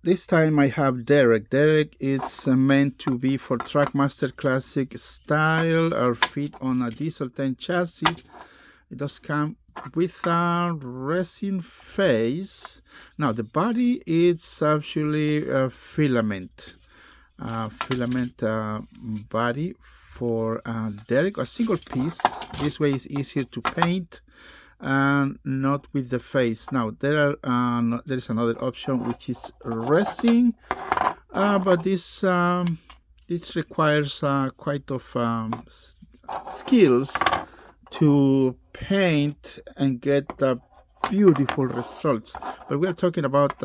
this time I have Derek. Derek is meant to be for Trackmaster Classic style or fit on a diesel 10 chassis. It does come with a resin face. Now the body is actually a filament body for Derek, a single piece. This way is easier to paint and not with the face. Now there is another option which is resin, but this requires quite of skills to paint and get beautiful results. But we are talking about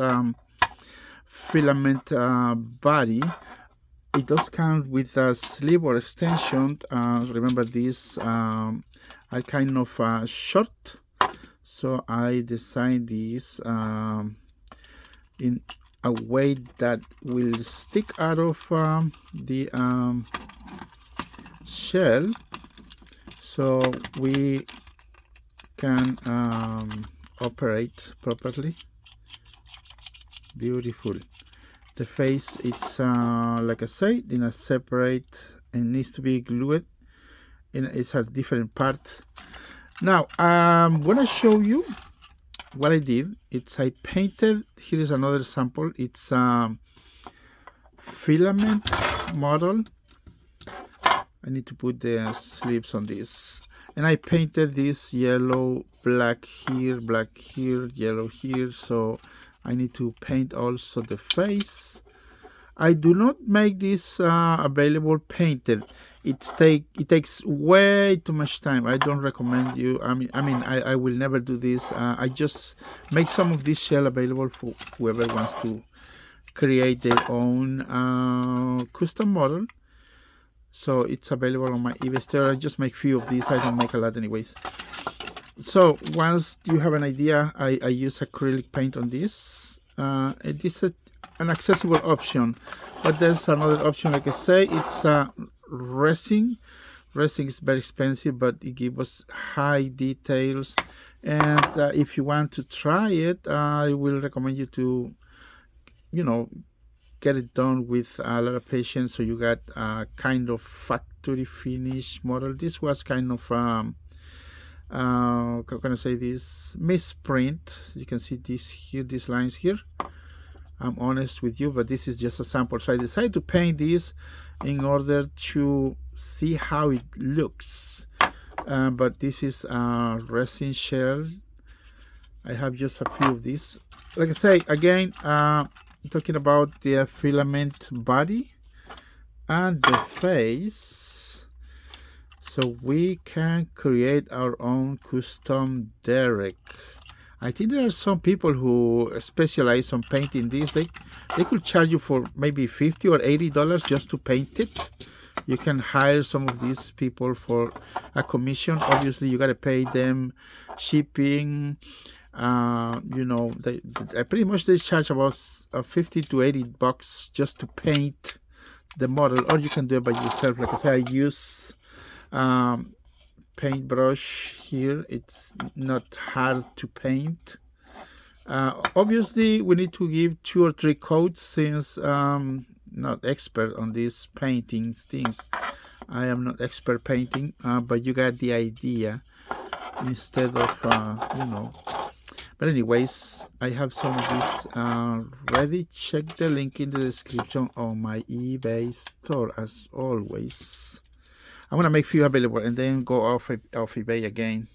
filament body. It does come with a sleeve or extension. Remember, these are kind of short, so I designed these in a way that will stick out of the shell, so we can operate properly. Beautiful. The face, it's like I said, in a separate, and needs to be glued. It's a different part. Now I'm gonna show you what I did. I painted. Here is another sample. It's a filament model. I need to put the sleeves on this, and I painted this yellow, black here, yellow here. So I need to paint also the face. I do not make this available painted. It takes way too much time. I don't recommend you. I will never do this. I just make some of this shell available for whoever wants to create their own custom model. So it's available on my eBay store. I just make few of these. I don't make a lot anyways. So once you have an idea, I use acrylic paint on this. It is an accessible option, but there's another option. Like I say, it's resin. Resin is very expensive, but it gives us high details. And if you want to try it, I will recommend you to, get it done with a lot of patience, so you got a kind of factory finish model. This was kind of how can I say this, misprint. You can see this here, these lines here. I'm honest with you, but this is just a sample. So I decided to paint this in order to see how it looks. But this is a resin shell. I have just a few of these. Like I say, again, I'm talking about the filament body and the face, so we can create our own custom Derek. I think there are some people who specialize on painting this. They could charge you for maybe $50 or $80 just to paint it. You can hire some of these people for a commission. Obviously, you got to pay them shipping. They pretty much they charge about $50 to $80 just to paint the model, or you can do it by yourself. Like I say, I use paintbrush here. It's not hard to paint. Obviously, we need to give 2 or 3 coats, since not expert on these painting things. I am not expert painting, but you got the idea. Instead of But anyways, I have some of these ready. Check the link in the description on my eBay store. As always, I'm gonna make few available and then go off eBay again.